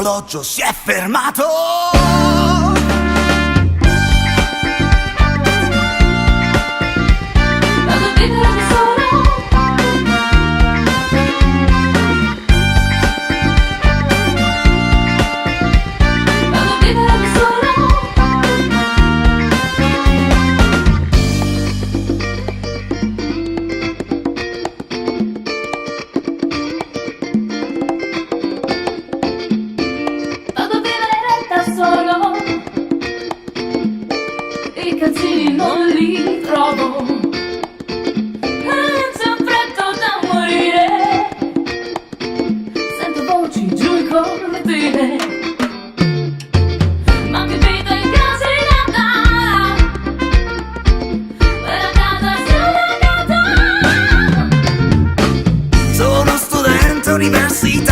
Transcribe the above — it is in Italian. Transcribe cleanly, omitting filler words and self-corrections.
l'orologio si è fermato. Vado a vivere da solo. Vado a vivere da solo. Vado a vivere da solo. I calzini non li trovo. C'è un freddo da morire. Sento voci giù in cortile. Ma mi vedo in casinata. Quella casa sia legata. Sono studente universitario,